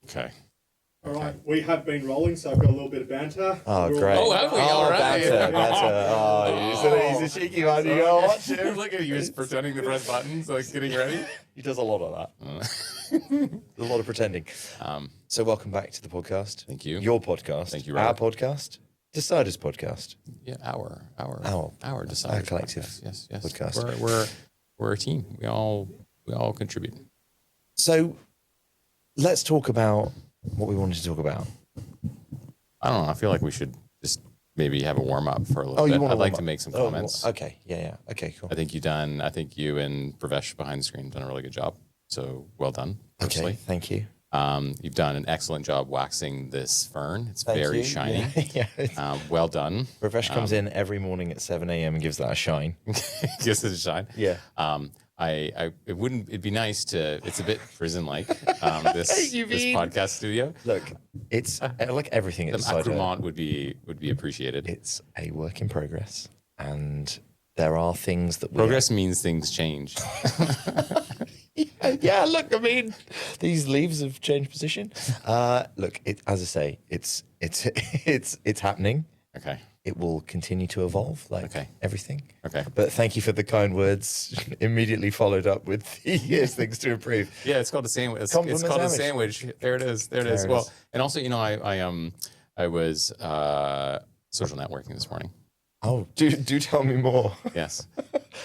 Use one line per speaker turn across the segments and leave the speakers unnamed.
Okay.
All right, we have been rolling, so I've got a little bit of banter.
Oh, great.
Oh, have we? All right.
Banter. Oh, he's a cheeky one. You gotta watch him.
Look at you, he's pretending to press buttons, like getting ready.
He does a lot of that. A lot of pretending. So welcome back to the podcast.
Thank you.
Your podcast.
Thank you,
Our
Robert.
podcast. Deciders podcast.
Yeah, our Deciders
Our collective
podcast. Yes.
podcast.
We're a team. We all contribute.
So let's talk about what we wanted to talk about.
I don't know. I feel like we should just maybe have a warm up for a little
Oh,
bit.
you want
I'd
to
like
warm
to
up?
make some
Oh,
comments.
okay. Yeah. Okay, cool.
I think you and Pravesh behind the screen have done a really good job. So well done. Personally.
Okay, thank you.
You've done an excellent job waxing this fern. It's
Thank
very
you.
shiny.
Yeah.
Well done.
Ravesh comes in every morning at 7 a.m. and gives that a shine.
Gives it a shine.
Yeah.
It'd be nice to, it's a bit prison-like, this podcast studio.
Look, it's like everything at
The
Decider.
accoutrement would be appreciated.
It's a work in progress, and there are things that we
Progress means things change.
Yeah, look, I mean, these leaves have changed position. Look, as I say, it's happening.
Okay.
It will continue to evolve, like everything.
Okay.
But thank you for the kind words. Immediately followed up with the here's things to improve.
Yeah, it's called a sandwich. It's
Compliment
called a
sandwich.
sandwich. There it is. There it is. Well, and also, I was social networking this morning.
Oh, do tell me more.
Yes.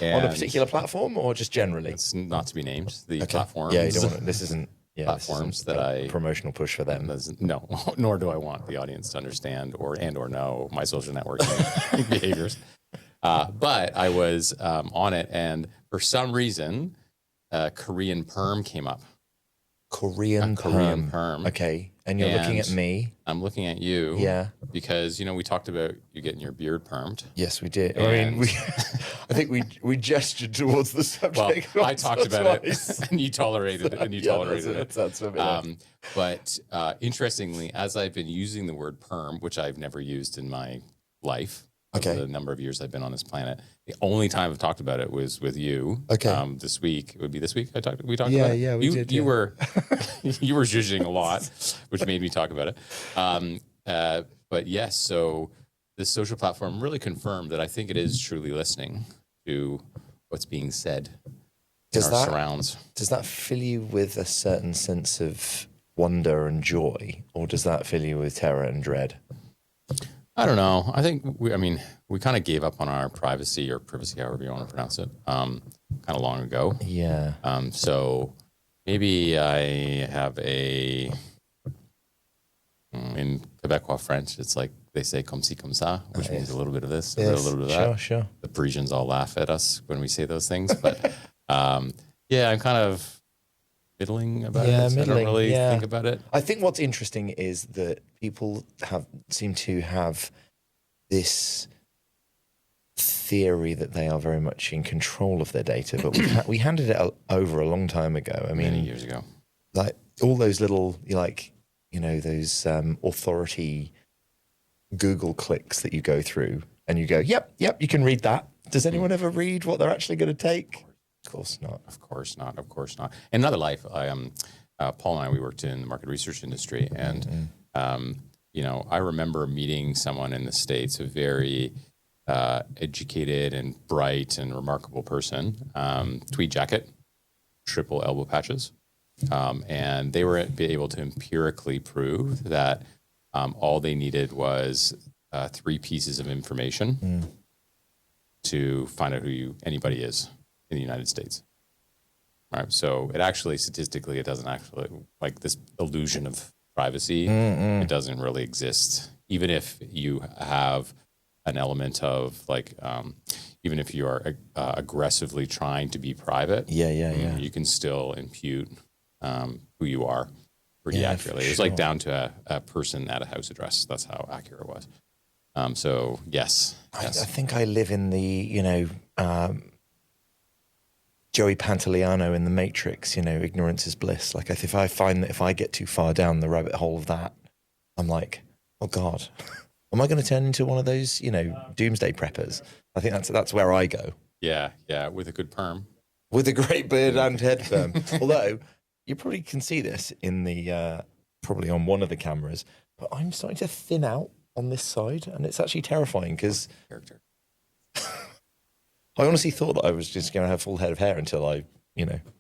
On a particular platform or just generally?
It's not to be named. The platforms.
Yeah, you don't want to, this isn't
platforms
this isn't
that
a promotional push for them.
No, nor do I want the audience to understand or know my social networking behaviors. But I was on it, and for some reason, Korean perm came up.
Korean
perm.
Okay, and you're looking at me.
I'm looking at you.
Yeah.
Because we talked about you getting your beard permed.
Yes, we did. I mean, I think we gestured towards the subject.
Well, I talked about it, and you tolerated it. And you tolerated it.
That's familiar.
But interestingly, as I've been using the word perm, which I've never used in my life, over the number of years I've been on this planet, the only time I've talked about it was with you.
Okay.
This week, it would be this week. We talked about it.
Yeah, we did.
You were you were zhuzhing a lot, which made me talk about it. But yes, so this social platform really confirmed that I think it is truly listening to what's being said in our surrounds.
Does that fill you with a certain sense of wonder and joy, or does that fill you with terror and dread?
I don't know. I think we kind of gave up on our privacy, however you want to pronounce it, kind of long ago.
Yeah.
So maybe I have in Quebecois French, it's like they say comme ci, comme ça, which means a little bit of this, a little bit of that.
Sure.
The Parisians all laugh at us when we say those things. But yeah, I'm kind of middling about it. So I don't really think about it.
I think what's interesting is that people seem to have this theory that they are very much in control of their data, but we handed it over a long time ago. I mean,
many years ago.
Like all those little, those authority Google clicks that you go through and you go, yep, you can read that. Does anyone ever read what they're actually going to take? Of course not.
Of course not. In another life, Paul and I, we worked in the market research industry, and I remember meeting someone in the States, a very educated and bright and remarkable person, tweed jacket, triple elbow patches, and they were able to empirically prove that all they needed was 3 pieces of information to find out who anybody is in the United States. Right. So it actually, statistically, it doesn't actually, like this illusion of privacy, it doesn't really exist. Even if you have an element of even if you are aggressively trying to be private, you can still impute who you are pretty accurately. It's like down to a person at a house address. That's how accurate it was. So yes.
I think I live in the, Joey Pantoliano in The Matrix, ignorance is bliss. Like if I find that if I get too far down the rabbit hole of that, I'm like, oh God, am I going to turn into one of those, doomsday preppers? I think that's where I go.
Yeah, with a good perm.
With a great beard and head perm. Although you probably can see this in the probably on one of the cameras, but I'm starting to thin out on this side, and it's actually terrifying because
Character.
I honestly thought that I was just going to have full head of hair until I,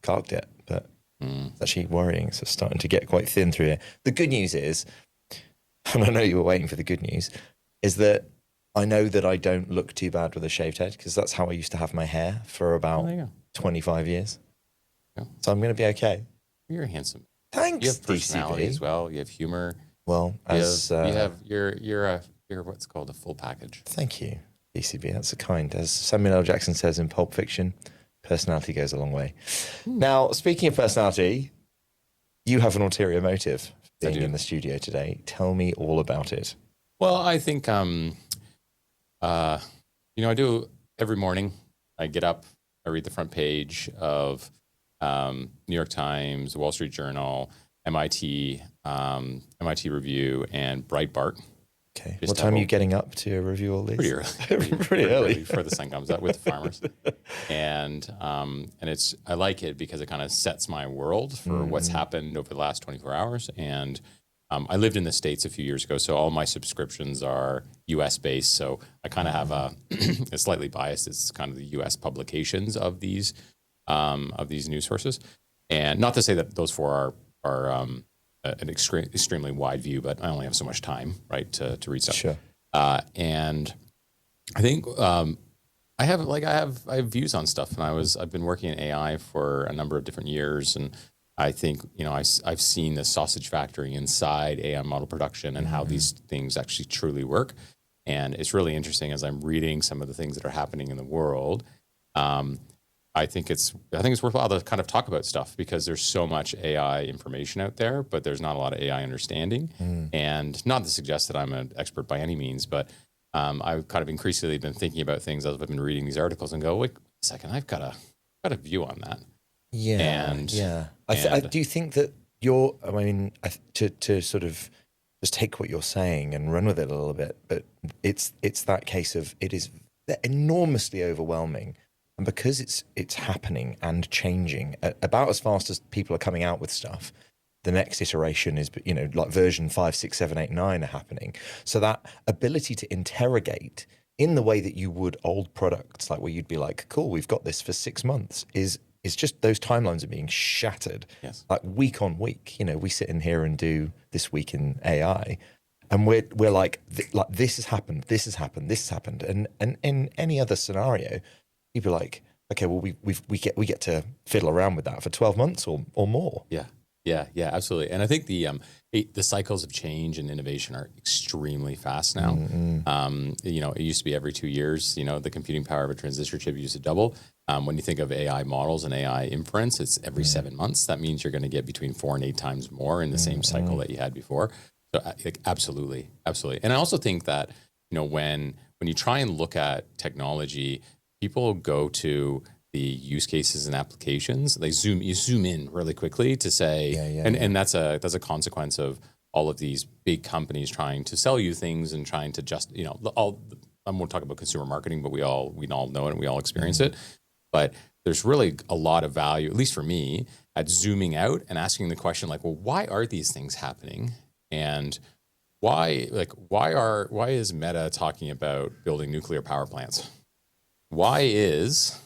carked it, but it's actually worrying. So it's starting to get quite thin through here. The good news is, and I know you were waiting for the good news, is that I know that I don't look too bad with a shaved head because that's how I used to have my hair for about
There you go.
25 years.
Yeah.
So I'm going to be okay.
You're handsome.
Thanks,
You have personality
DCB.
as well. You have humor.
Well,
You're what's called a full package.
thank you, DCB. That's a kind. As Samuel L. Jackson says in Pulp Fiction, personality goes a long way. Now, speaking of personality, you have an ulterior motive for being in the studio today. Tell me all about it.
Well, I think I do every morning. I get up, I read the front page of New York Times, Wall Street Journal, MIT Review, and Breitbart.
Okay.
Just
What time are you
double-
getting up to review all these?
Pretty early.
Pretty early.
Before the sun comes up with the farmers. And I like it because it kind of sets my world for what's happened over the last 24 hours. And I lived in the States a few years ago, so all my subscriptions are US based. So I kind of have a slightly biased. It's kind of the US publications of these news sources. And not to say that those four are an extremely wide view, but I only have so much time, right, to read stuff.
Sure.
And I think I have views on stuff, and I've been working in AI for a number of different years, and I think I've seen the sausage factory inside AI model production and how these things actually truly work, and it's really interesting as I'm reading some of the things that are happening in the world. I think it's worthwhile to kind of talk about stuff because there's so much AI information out there, but there's not a lot of AI understanding. And not to suggest that I'm an expert by any means, but I've kind of increasingly been thinking about things as I've been reading these articles and go, wait a second, I've got a view on that.
Yeah. I do think that to sort of just take what you're saying and run with it a little bit, but it's that case of it is enormously overwhelming. And because it's happening and changing about as fast as people are coming out with stuff, the next iteration is, like version 5, 6, 7, 8, 9 are happening. So that ability to interrogate in the way that you would old products, like where you'd be like, cool, we've got this for 6 months, is just those timelines are being shattered.
Yes.
Like week on week. We sit in here and do This Week in AI. And we're like this has happened, this has happened, this has happened. And in any other scenario, you'd be like, okay, well, we get to fiddle around with that for 12 months or more.
Yeah, absolutely. And I think the cycles of change and innovation are extremely fast now. It used to be every 2 years. The computing power of a transistor chip used to double. When you think of AI models and AI inference, it's every 7 months. That means you're going to get between 4 and 8 times more in the same cycle that you had before. So, absolutely. And I also think that when you try and look at technology, people go to the use cases and applications. You zoom in really quickly to say, and that's a consequence of all of these big companies trying to sell you things and trying to I won't talk about consumer marketing, but we all know it and we all experience it. But there's really a lot of value, at least for me, at zooming out and asking the question like, well, why are these things happening? And why is Meta talking about building nuclear power plants? Why is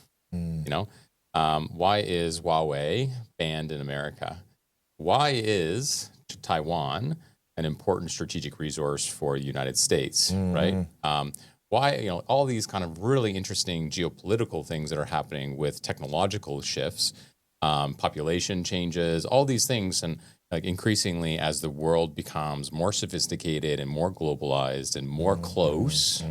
Huawei banned in America? Why is Taiwan an important strategic resource for the United States, right? Why, all these kind of really interesting geopolitical things that are happening with technological shifts, population changes, all these things. And like increasingly as the world becomes more sophisticated and more globalized and more close,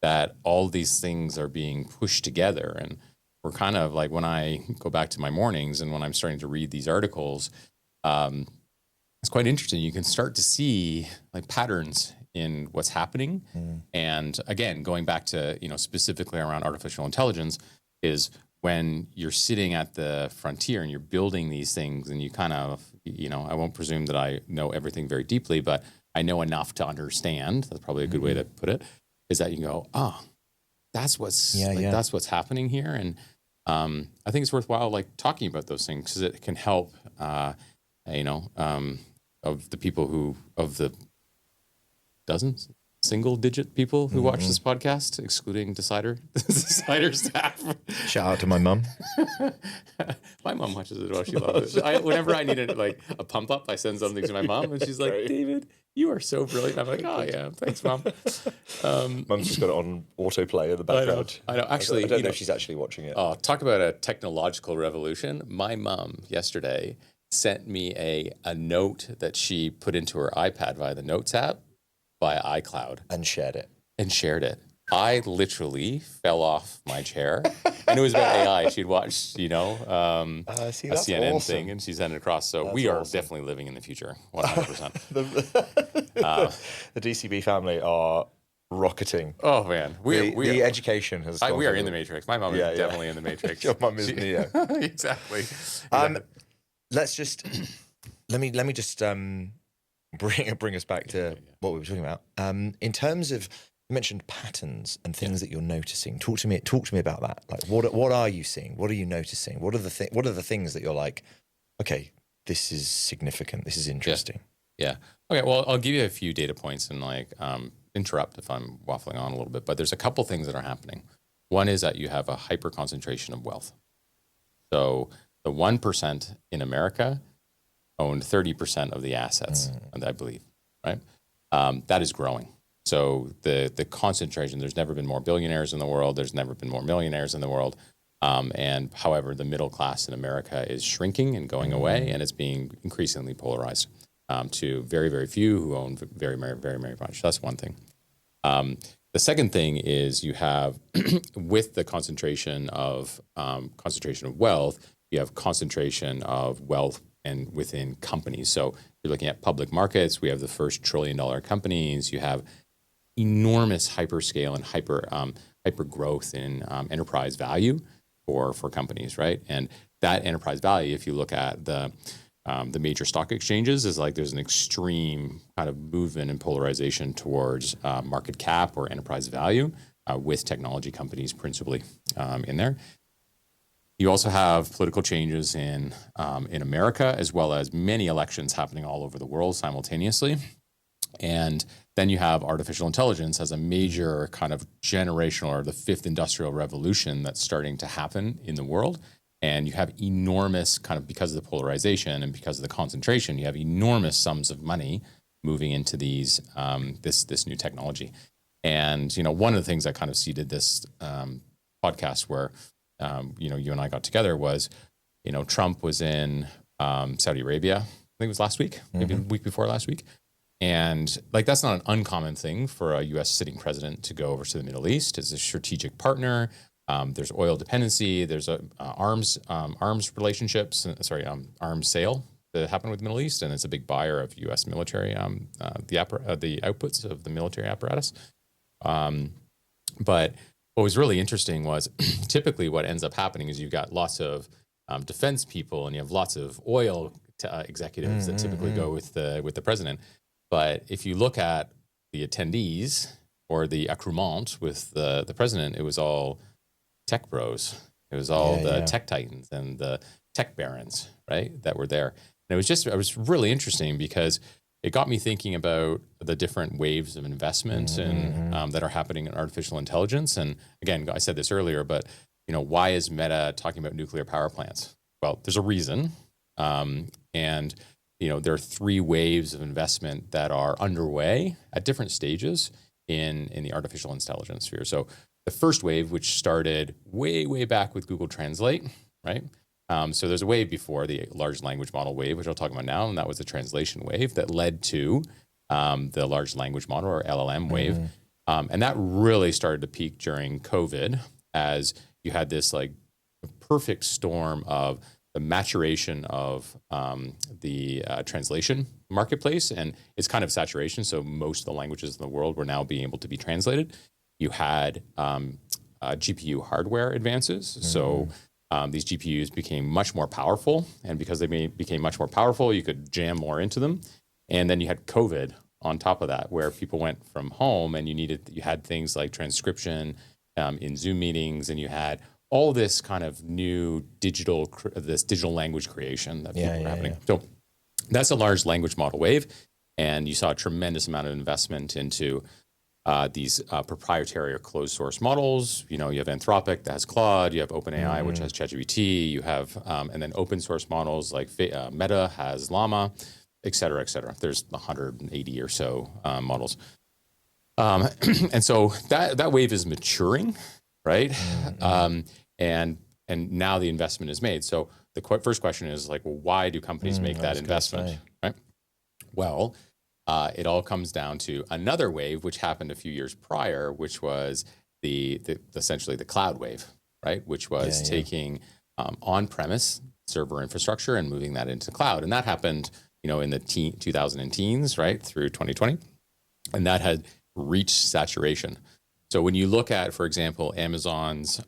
that all these things are being pushed together. And we're kind of like, when I go back to my mornings and when I'm starting to read these articles, it's quite interesting. You can start to see like patterns in what's happening. And again, going back to, specifically around artificial intelligence, is when you're sitting at the frontier and you're building these things and you kind of, I won't presume that I know everything very deeply, but I know enough to understand. That's probably a good way to put it. Is that you go, that's what's that's what's happening here, and I think it's worthwhile like talking about those things because it can help, of the people of the dozens, single-digit people who watch this podcast, excluding Decider staff.
Shout out to my mum.
My mom watches it well. She loves it. Whenever I needed like a pump up, I send something to my mom, and she's like, "David, you are so brilliant." I'm like, "Oh yeah, thanks, mom."
Mum's just got it on autoplay in the background.
I know. Actually,
I don't know if she's actually watching it.
Oh, talk about a technological revolution. My mom yesterday sent me a note that she put into her iPad via the Notes app via iCloud
And shared it.
I literally fell off my chair, and it was about AI. She'd watched,
See,
a
that's
CNN
awesome.
thing, and she sent it across. So we are definitely living in the future, 100%.
The DCB family are rocketing.
Oh man,
The education has.
we are in the Matrix. My mom is definitely in the Matrix.
Your mum is Neo.
Exactly.
Let's just let me just bring us back to what we were talking about. In terms of, you mentioned patterns and things that you're noticing. Talk to me about that. Like, what are you seeing? What are you noticing? What are the things that you're like, okay, this is significant. This is interesting.
Yeah. Okay. Well, I'll give you a few data points and interrupt if I'm waffling on a little bit. But there's a couple things that are happening. One is that you have a hyper concentration of wealth. So the 1% in America owned 30% of the assets, I believe, right? That is growing. So the concentration, there's never been more billionaires in the world. There's never been more millionaires in the world. And however, the middle class in America is shrinking and going away, and it's being increasingly polarized to very, very few who own very, very, very, very much. That's one thing. The second thing is you have, with the concentration of wealth, you have concentration of wealth and within companies. So you're looking at public markets. We have the first $1 trillion companies. You have enormous hyperscale and hyper growth in enterprise value for companies, right? And that enterprise value, if you look at the major stock exchanges, is like there's an extreme kind of movement and polarization towards market cap or enterprise value with technology companies principally in there. You also have political changes in America, as well as many elections happening all over the world simultaneously. And then you have artificial intelligence as a major kind of generational, or the fifth industrial revolution that's starting to happen in the world. And you have enormous kind of, because of the polarization and because of the concentration, you have enormous sums of money moving into these this new technology. And one of the things that kind of seeded this podcast where you and I got together was, Trump was in Saudi Arabia. I think it was last week, maybe the week before last week. And that's not an uncommon thing for a U.S. sitting president to go over to the Middle East as a strategic partner. There's oil dependency. There's arms relationships. Arms sale that happened with the Middle East, and it's a big buyer of U.S. military. The outputs of the military apparatus. But what was really interesting was typically what ends up happening is you've got lots of defense people, and you have lots of oil executives that typically go with the president. But if you look at the attendees or the accoutrement with the president, it was all tech bros. It was all tech titans and the tech barons, right, that were there. And it was really interesting because it got me thinking about the different waves of investment and that are happening in artificial intelligence. And again, I said this earlier, but why is Meta talking about nuclear power plants? Well, there's a reason, and there are three waves of investment that are underway at different stages in the artificial intelligence sphere. So the first wave, which started way back with Google Translate, right? So there's a wave before the large language model wave, which I'll talk about now, and that was the translation wave that led to the large language model, or LLM wave. And that really started to peak during COVID, as you had this perfect storm of the maturation of the translation marketplace, and it's kind of saturation. So most of the languages in the world were now being able to be translated. You had GPU hardware advances. So these GPUs became much more powerful, and because they became much more powerful, you could jam more into them. And then you had COVID on top of that, where people went from home, and you had things like transcription in Zoom meetings, and you had all this kind of new digital language creation that people were happening. So That's a large language model wave. And you saw a tremendous amount of investment into these proprietary or closed source models. You have Anthropic that has Claude, you have OpenAI, which has ChatGPT, you have, and then open source models like Meta has Llama, et cetera, et cetera. There's 180 or so models. And so that wave is maturing, right? And now the investment is made. So the first question is like, well, why do companies make that investment, right? Well, it all comes down to another wave, which happened a few years prior, which was essentially the cloud wave, right? Which was taking on-premise server infrastructure and moving that into cloud. And that happened, in the 2010s, right, through 2020. And that had reached saturation. So when you look at, for example, Amazon's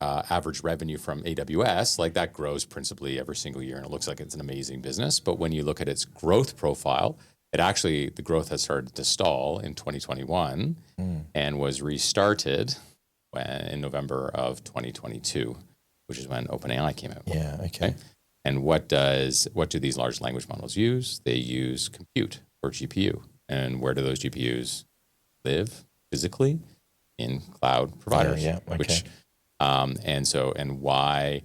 average revenue from AWS, like that grows principally every single year, and it looks like it's an amazing business. But when you look at its growth profile, the growth has started to stall in 2021 and was restarted in November of 2022, which is when OpenAI came out.
Yeah, okay.
And what do these large language models use? They use compute or GPU. And where do those GPUs live physically? In cloud providers. Which and why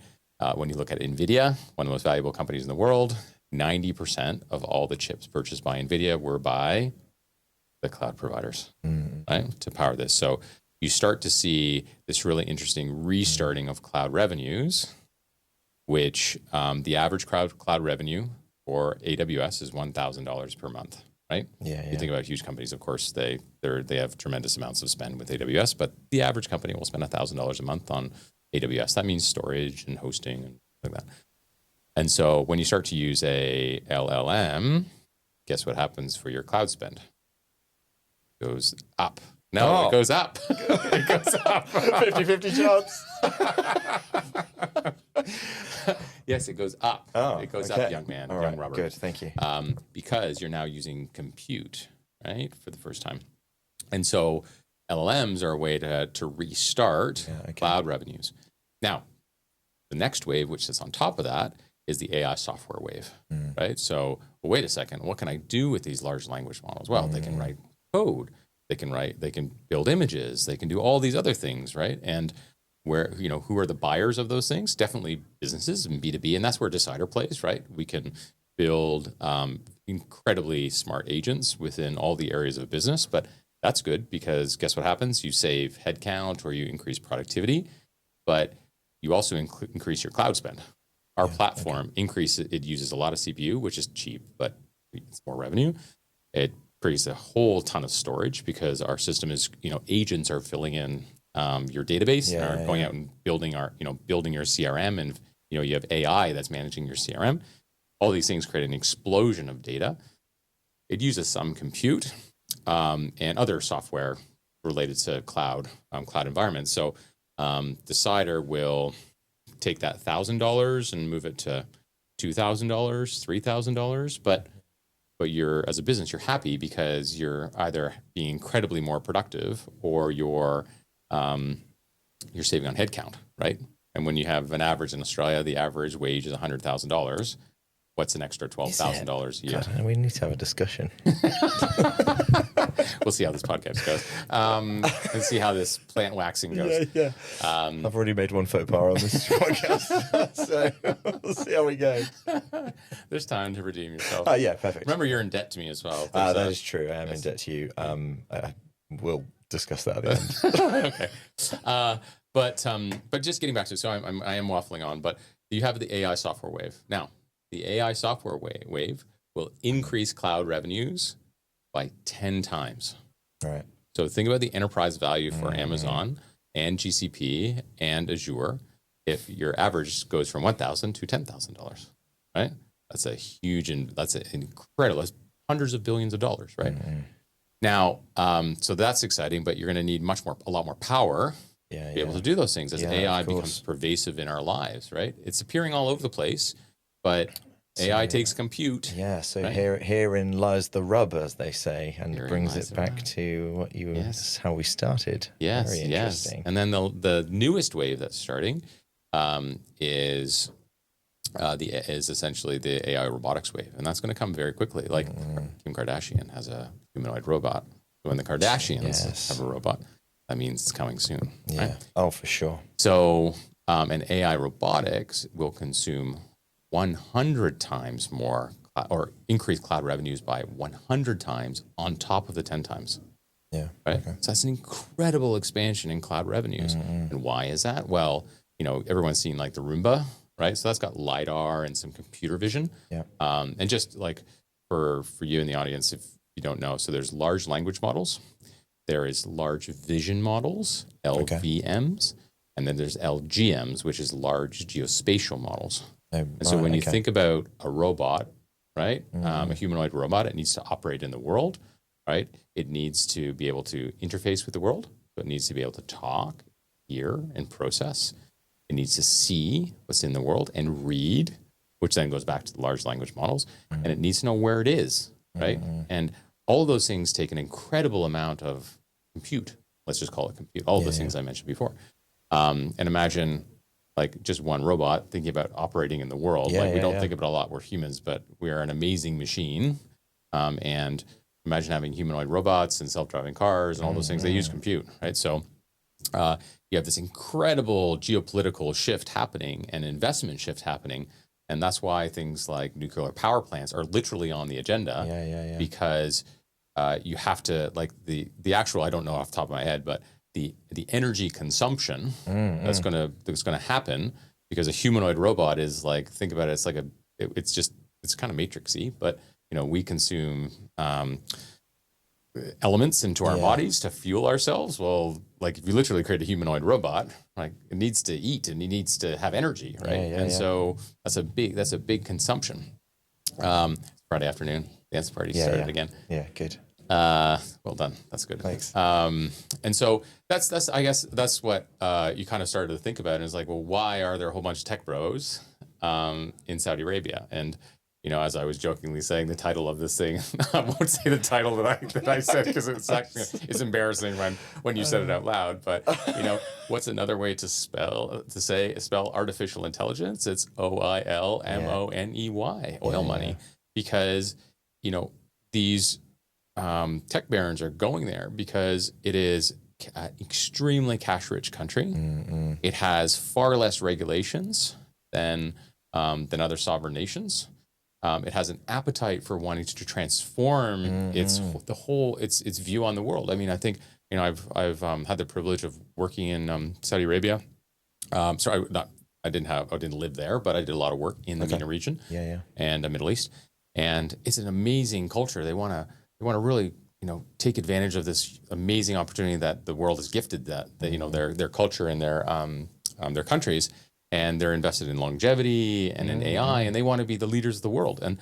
when you look at NVIDIA, one of the most valuable companies in the world, 90% of all the chips purchased by NVIDIA were by the cloud providers, right, to power this. So you start to see this really interesting restarting of cloud revenues, which the average cloud revenue for AWS is $1,000 per month, right? You think about huge companies, of course, they have tremendous amounts of spend with AWS, but the average company will spend $1,000 a month on AWS. That means storage and hosting and like that. And so when you start to use a LLM, guess what happens for your cloud spend? It goes up. No, it goes up. It goes up.
50-50 chance.
Yes, it goes up. It goes up, young man,
All
young
right,
Robert.
good, thank you.
Because you're now using compute, right, for the first time. And so LLMs are a way to restart cloud revenues. Now, the next wave, which is on top of that, is the AI software wave, right? So, well, wait a second, what can I do with these large language models? Well, they can write code, they can build images, they can do all these other things, right? And who are the buyers of those things? Definitely businesses and B2B, and that's where Decider plays, right? We can build incredibly smart agents within all the areas of business, but that's good because guess what happens? You save headcount or you increase productivity, but you also increase your cloud spend. Our platform it uses a lot of CPU, which is cheap, but it's more revenue. It creates a whole ton of storage because our system is, agents are filling in your database and are going out and building your CRM, and you have AI that's managing your CRM. All these things create an explosion of data. It uses some compute and other software related to cloud environments. So Decider will take that $1,000 and move it to $2,000, $3,000, but you're, as a business, you're happy because you're either being incredibly more productive or you're saving on headcount, right? And when you have an average in Australia, the average wage is $100,000. What's an extra $12,000 a year?
God, we need to have a discussion.
We'll see how this podcast goes. And see how this plant waxing goes.
I've already made one faux pas on this podcast, so we'll see how we go.
There's time to redeem yourself.
Yeah, perfect.
Remember, you're in debt to me as well.
That is true. I am in debt to you. We'll discuss that at the end.
Okay. But just getting back to it, so I am waffling on, but you have the AI software wave. Now, the AI software wave will increase cloud revenues by 10 times.
Right.
So think about the enterprise value for Amazon and GCP and Azure. If your average goes from $1,000 to $10,000, right? That's a huge, that's an incredible, that's hundreds of billions of dollars, right? Now, so that's exciting, but you're going to need a lot more power to be able to do those things as AI becomes pervasive in our lives, right? It's appearing all over the place, but AI takes compute.
Yeah, so
right?
herein lies the rub, as they say, and
Herein
brings
lies
it
the
back
rub.
to what how we started.
Yes,
Very interesting.
And then the newest wave that's starting is is essentially the AI robotics wave, and that's going to come very quickly. Like Kim Kardashian has a humanoid robot. When the Kardashians have a robot, that means it's coming soon.
Yeah.
Right?
Oh, for sure.
So, and AI robotics will consume 100 times more, or increase cloud revenues by 100 times on top of the 10 times.
Yeah.
Right.
Okay.
So that's an incredible expansion in cloud revenues. And why is that? Well, everyone's seen like the Roomba, right? So that's got LiDAR and some computer vision.
Yeah.
And just like for you in the audience, if you don't know, so there's large language models, there is large vision models, LVMs, and then there's LGMs, which is large geospatial models. And so when you think about a robot, right, a humanoid robot, it needs to operate in the world, right? It needs to be able to interface with the world. So it needs to be able to talk, hear, and process. It needs to see what's in the world and read, which then goes back to the large language models. And it needs to know where it is, right? And all of those things take an incredible amount of compute. Let's just call it compute. All of those things I mentioned before. And imagine like just one robot thinking about operating in the world. We don't think about it a lot. We're humans, but we are an amazing machine. And imagine having humanoid robots and self-driving cars and all those things. They use compute, right? So you have this incredible geopolitical shift happening and investment shift happening. And that's why things like nuclear power plants are literally on the agenda. Because you have to, like the actual, I don't know off the top of my head, but the energy consumption that's gonna happen, because a humanoid robot is like, think about it, it's like it's kind of matrixy, but we consume elements into our bodies to fuel ourselves. Well, like if you literally create a humanoid robot, like it needs to eat and it needs to have energy, right? So that's a big consumption. Friday afternoon, dance party started again.
Yeah, good.
Well done. That's good.
Thanks.
And so that's I guess that's what you kind of started to think about, and it's like, well, why are there a whole bunch of tech bros in Saudi Arabia? And as I was jokingly saying, the title of this thing, I won't say the title that I said, because it's embarrassing when you said it out loud. But what's another way to spell artificial intelligence? It's OILMONEY, oil money, because these tech barons are going there because it is an extremely cash-rich country. It has far less regulations than other sovereign nations. It has an appetite for wanting to transform its view on the world. I mean, I think I've had the privilege of working in Saudi Arabia. I didn't live there, but I did a lot of work in the MENA region, and the Middle East. And it's an amazing culture. They want to really take advantage of this amazing opportunity that the world has gifted their culture and their countries. And they're invested in longevity and in AI, and they want to be the leaders of the world. And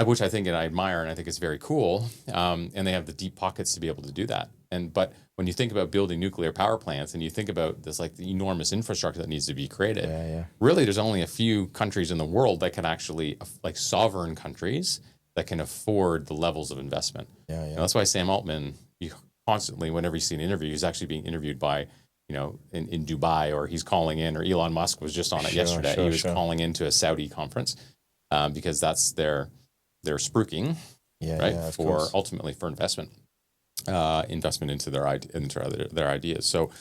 which I think and I admire, and I think it's very cool. And they have the deep pockets to be able to do that. But when you think about building nuclear power plants, and you think about this like the enormous infrastructure that needs to be created, really, there's only a few countries in the world that can actually, like sovereign countries, that can afford the levels of investment. And that's why Sam Altman, constantly, whenever you see an interview, he's actually being interviewed by in Dubai, or he's calling in, or Elon Musk was just on it yesterday. He was calling into a Saudi conference because that's their spruiking, for ultimately for investment into their ideas. So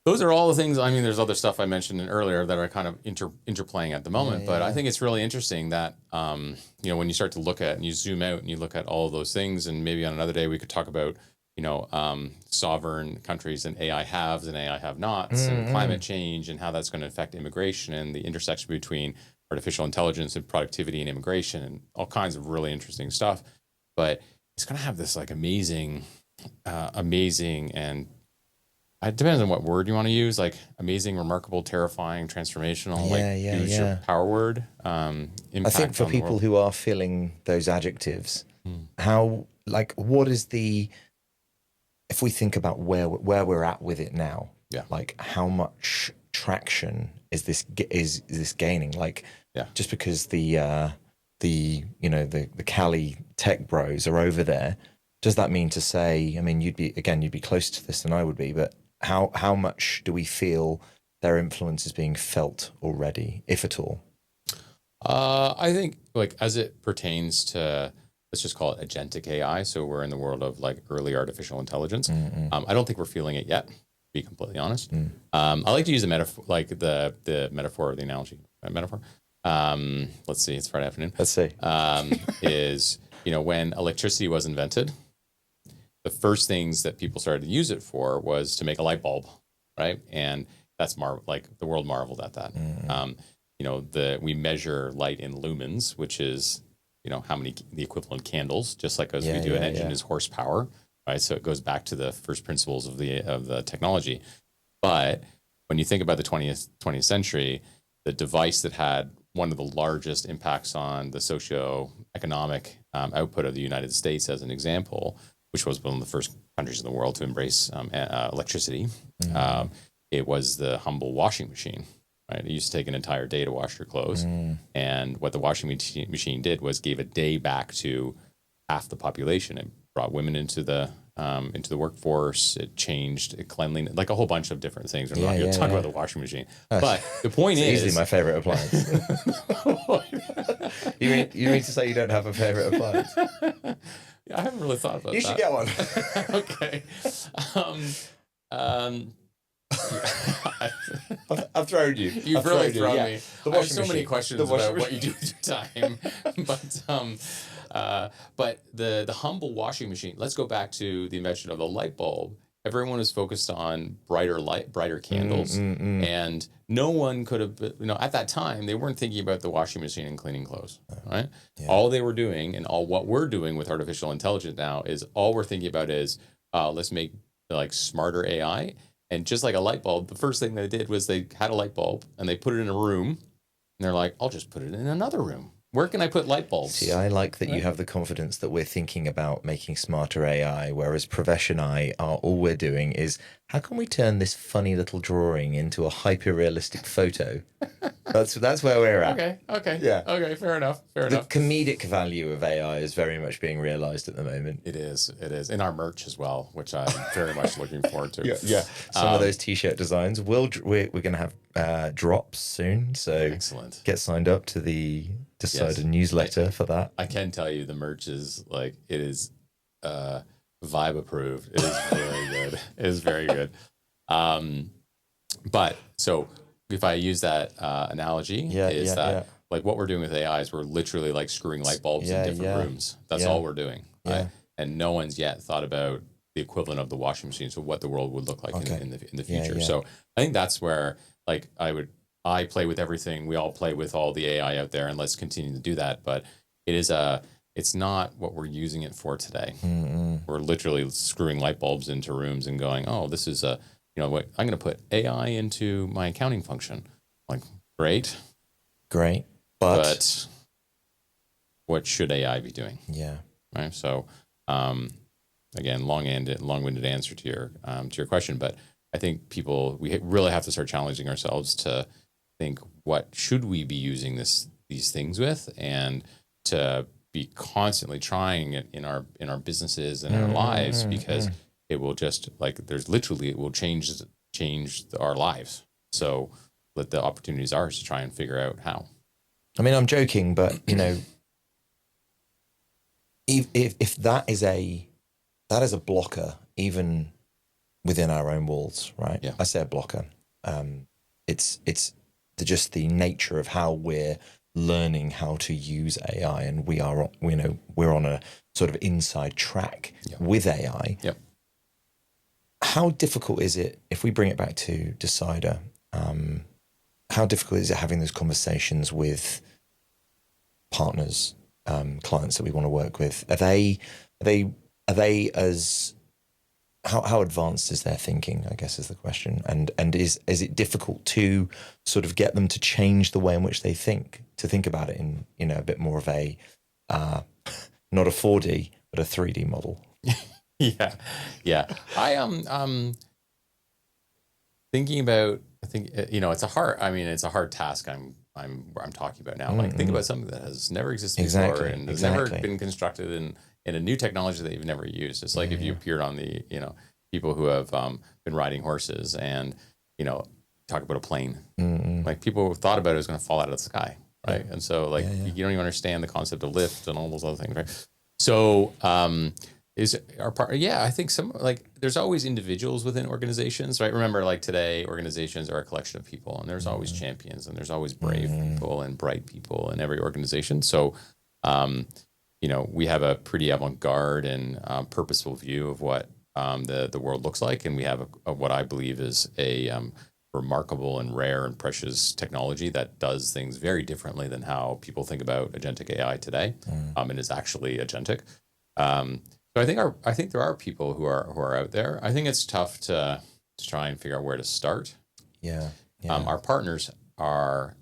those are all the things. I mean, there's other stuff I mentioned earlier that are kind of interplaying at the moment, but I think it's really interesting that when you start to look at and you zoom out and you look at all of those things, and maybe on another day we could talk about sovereign countries and AI haves and AI have-nots, and climate change, and how that's going to affect immigration, and the intersection between artificial intelligence and productivity and immigration, and all kinds of really interesting stuff. But it's going to have this like amazing, and it depends on what word you want to use, like amazing, remarkable, terrifying, transformational. Use your power word. Impact.
I think for people who are feeling those adjectives, what is the, if we think about where we're at with it now, like how much traction is this gaining? Like, just because the Cali tech bros are over there, does that mean to say? I mean, you'd be closer to this than I would be, but how much do we feel their influence is being felt already, if at all?
I think like as it pertains to, let's just call it agentic AI. So we're in the world of like early artificial intelligence. I don't think we're feeling it yet, to be completely honest. I like to use the metaphor, like the metaphor or the analogy. Metaphor. Let's see, it's Friday afternoon.
Let's see.
Is, when electricity was invented, the first things that people started to use it for was to make a light bulb, right? And that's like the world marveled at that. We measure light in lumens, which is, how many the equivalent candles, just like as we do an engine is horsepower, right? So it goes back to the first principles of the technology. But when you think about the 20th century, the device that had one of the largest impacts on the socio-economic output of the United States, as an example, which was one of the first countries in the world to embrace electricity, it was the humble washing machine. Right? It used to take an entire day to wash your clothes. And what the washing machine did was gave a day back to half the population. It brought women into the workforce. It changed cleanliness, like a whole bunch of different things. We're not going to talk about the washing machine. But the point is...
easily my favorite appliance. You mean to say you don't have a favorite appliance?
Yeah, I haven't really thought about that.
You should get one.
Okay.
I've thrown you.
You've really thrown me.
The
I have so many questions about what you do with your time. But the humble washing machine, let's go back to the invention of the light bulb. Everyone was focused on brighter candles. And no one could have, at that time, they weren't thinking about the washing machine and cleaning clothes, right? Yeah. All they were doing, and all what we're doing with artificial intelligence now, is all we're thinking about is, let's make like smarter AI. And just like a light bulb, the first thing they did was they had a light bulb and they put it in a room. And they're like, I'll just put it in another room. Where can I put light bulbs?
See, I like that you have the confidence that we're thinking about making smarter AI, whereas Profession I are all we're doing is, how can we turn this funny little drawing into a hyper-realistic photo? That's where we're at.
Okay. Yeah. Okay, fair enough.
The comedic value of AI is very much being realized at the moment.
It is. In our merch as well, which I'm very much looking forward to.
Yeah. Some of those t-shirt designs, we're going to have drops soon. So
excellent. Get
signed up to the Decider newsletter for that.
I can tell you the merch is like, it is vibe approved. It is very good. It is very good. But so if I use that analogy, like what we're doing with AI is we're literally like screwing light bulbs in different rooms. That's all we're doing. Right? And no one's yet thought about the equivalent of the washing machine. So what the world would look like in the future. So I think that's where like I play with everything. We all play with all the AI out there, and let's continue to do that. But it's not what we're using it for today. We're literally screwing light bulbs into rooms and going, oh, this is what I'm going to put AI into my accounting function. Like, great. But what should AI be doing?
Yeah.
Right. So, again, long-winded answer to your question, but I think we really have to start challenging ourselves to think, what should we be using these things with, and to be constantly trying it in our businesses and our lives, because it will just it will change our lives. So what the opportunities are is to try and figure out how.
I mean, I'm joking, but if that is a blocker, even within our own walls, right? Yeah. I say a blocker. It's just the nature of how we're learning how to use AI, and we're on a sort of inside track with AI.
Yep.
How difficult is it, if we bring it back to Decider, how difficult is it having those conversations with partners, clients that we want to work with? Are they as how advanced is their thinking, I guess, is the question. And is it difficult to sort of get them to change the way in which they think about it in a bit more of a not a 4D but a 3D model?
Yeah. I am thinking about, I think it's a hard task I'm talking about now. Like, think about something that has never existed before and has never been constructed in a new technology that you've never used. It's like if you appeared on the, people who have been riding horses and, talk about a plane. Like, people thought about it was going to fall out of the sky. right? And so like you don't even understand the concept of lift and all those other things, right? So is our part? Yeah, I think some like there's always individuals within organizations, right? Remember, like today, organizations are a collection of people, and there's always champions, and there's always brave people and bright people in every organization. So, you know, we have a pretty avant-garde and purposeful view of what the world looks like, and we have what I believe is a remarkable and rare and precious technology that does things very differently than how people think about agentic AI today, and is actually agentic. So I think there are people who are out there. I think it's tough to try and figure out where to start.
Yeah.
Our partners are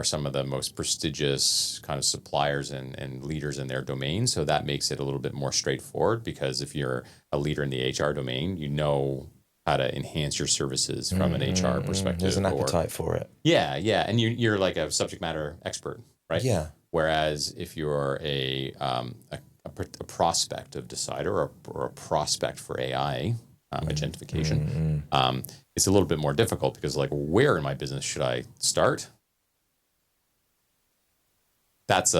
some of the most prestigious kind of suppliers and leaders in their domain. So that makes it a little bit more straightforward, because if you're a leader in the HR domain, you know how to enhance your services from an HR perspective.
There's an appetite for it.
Yeah, and you're like a subject matter expert, right?
Yeah.
Whereas if you're a prospect of Decider or a prospect for AI agentification, it's a little bit more difficult, because like, where in my business should I start? That is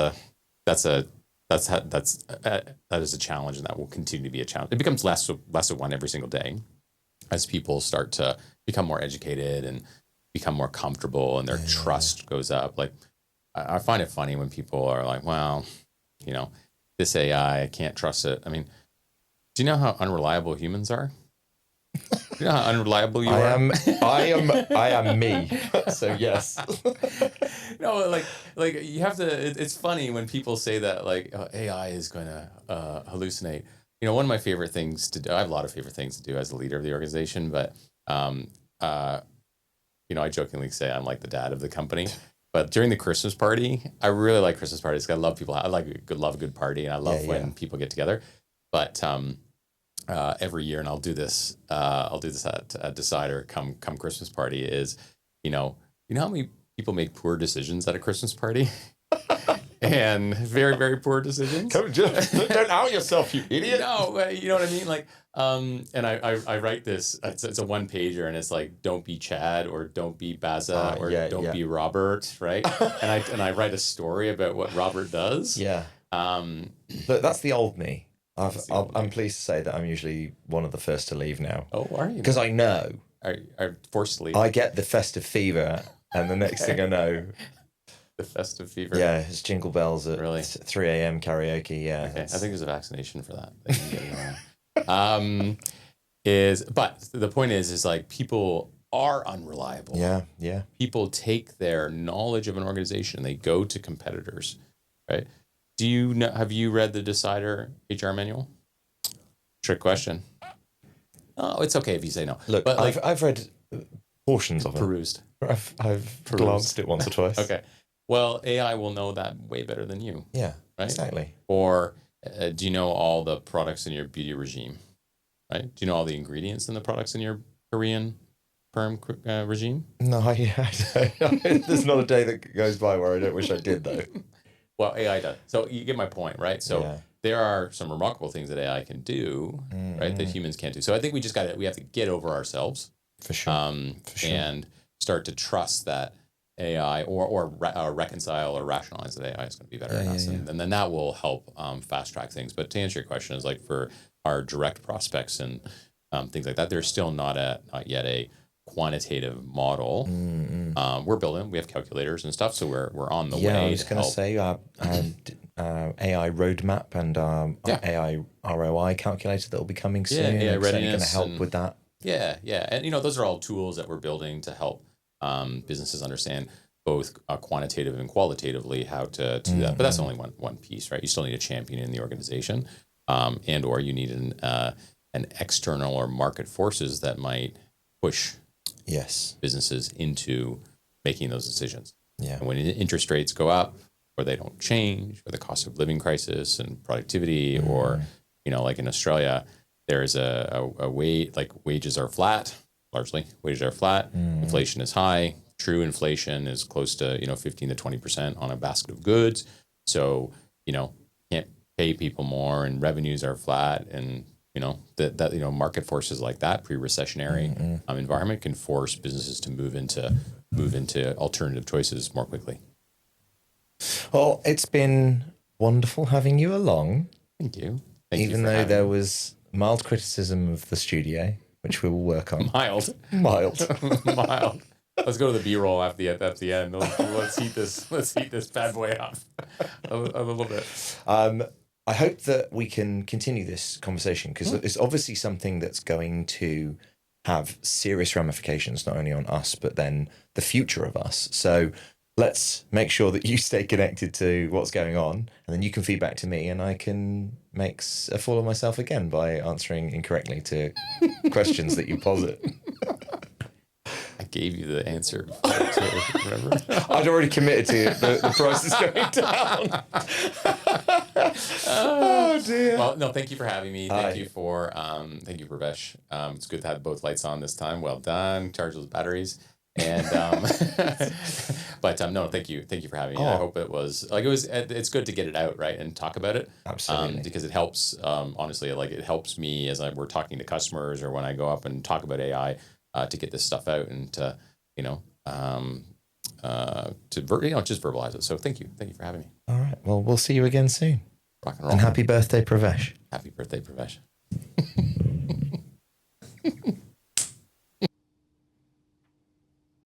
a challenge, and that will continue to be a challenge. It becomes less of one every single day as people start to become more educated and become more comfortable, and their trust goes up. Like, I find it funny when people are like, well, you know, this AI, I can't trust it. I mean, do you know how unreliable humans are? Do you know how unreliable you are?
I am me. So yes.
No, like you have to. It's funny when people say that, like, oh, AI is going to hallucinate. You know, one of my favorite things to do. I have a lot of favorite things to do as a leader of the organization, but you know, I jokingly say I'm like the dad of the company. But during the Christmas party, I really like Christmas parties. I love people. I love a good party, and I love when people get together. But every year, and I'll do this at Decider come Christmas party, is, you know how many people make poor decisions at a Christmas party? And very, very poor decisions.
Don't out yourself, you idiot.
No, but you know what I mean? Like, and I write this, it's a one pager, and it's like, don't be Chad, or don't be Baza, or don't be Robert, right? and I write a story about what Robert does.
Yeah. But that's the old me. I'm pleased to say that I'm usually one of the first to leave now.
Oh, are you?
Because I know.
Are forced to leave.
I get the festive fever, and the next thing I know.
The festive fever.
Yeah, it's jingle bells at
really?
3 a.m. karaoke. Yeah.
Okay. I think there's a vaccination for that. But the point is like, people are unreliable.
Yeah.
People take their knowledge of an organization and they go to competitors, right? Have you read the Decider HR manual? Trick question. Oh, it's okay if you say no.
Look, but like, I've read portions of it.
Perused.
I've glanced it once or twice.
Okay. Well, AI will know that way better than you.
Yeah,
right?
Exactly.
Or do you know all the products in your beauty regime? Right? Do you know all the ingredients in the products in your Korean perm regime?
No, I don't. There's not a day that goes by where I don't wish I did, though.
Well, AI does. So you get my point, right? So there are some remarkable things that AI can do, right, that humans can't do. So I think we have to get over ourselves.
For sure.
And start to trust that AI or reconcile or rationalize that AI is going to be better than us. And then that will help fast track things. But to answer your question, is like, for our direct prospects and things like that, there's still not yet a quantitative model. We're building. We have calculators and stuff, so we're on the way.
Yeah, I was going to say AI roadmap and AI ROI calculator that will be coming soon.
AI readiness
going to help with that.
Yeah, and those are all tools that we're building to help businesses understand both quantitative and qualitatively how to do that. But that's only one piece, right? You still need a champion in the organization, and or you need an external or market forces that might push businesses into making those decisions. Yeah. And when interest rates go up, or they don't change, or the cost of living crisis and productivity, or like in Australia, there's a way, like, wages are flat, largely. Wages are flat. Inflation is high. True inflation is close to 15 to 20% on a basket of goods. So can't pay people more, and revenues are flat, and that market forces like that, pre-recessionary environment, can force businesses to move into alternative choices more quickly.
Well, it's been wonderful having you along,
Thank you. Thank you
even
for
though
having
there
me.
was mild criticism of the studio, which we will work on.
Mild.
Mild.
Mild. Let's go to the B-roll at the end. Let's heat this. Let's heat this bad boy up a little bit.
I hope that we can continue this conversation because it's obviously something that's going to have serious ramifications, not only on us, but then the future of us. So let's make sure that you stay connected to what's going on, and then you can feed back to me, and I can make a fool of myself again by answering incorrectly to questions that you posit.
I gave you the answer before, too, remember?
I'd already committed to it. The price is going down. Oh dear.
Well, no, thank you for having me.
Hi.
Thank you, Pravesh. It's good to have both lights on this time. Well done. Charge those batteries. And but no, thank you for having me. I hope it's good to get it out, right, and talk about it.
Absolutely.
Because it helps. Honestly, like it helps me as we're talking to customers or when I go up and talk about AI to get this stuff out and to just verbalize it. So thank you for having me.
All right. Well, we'll see you again soon.
Rock and roll.
And happy birthday, Pravesh.
Happy birthday, Pravesh.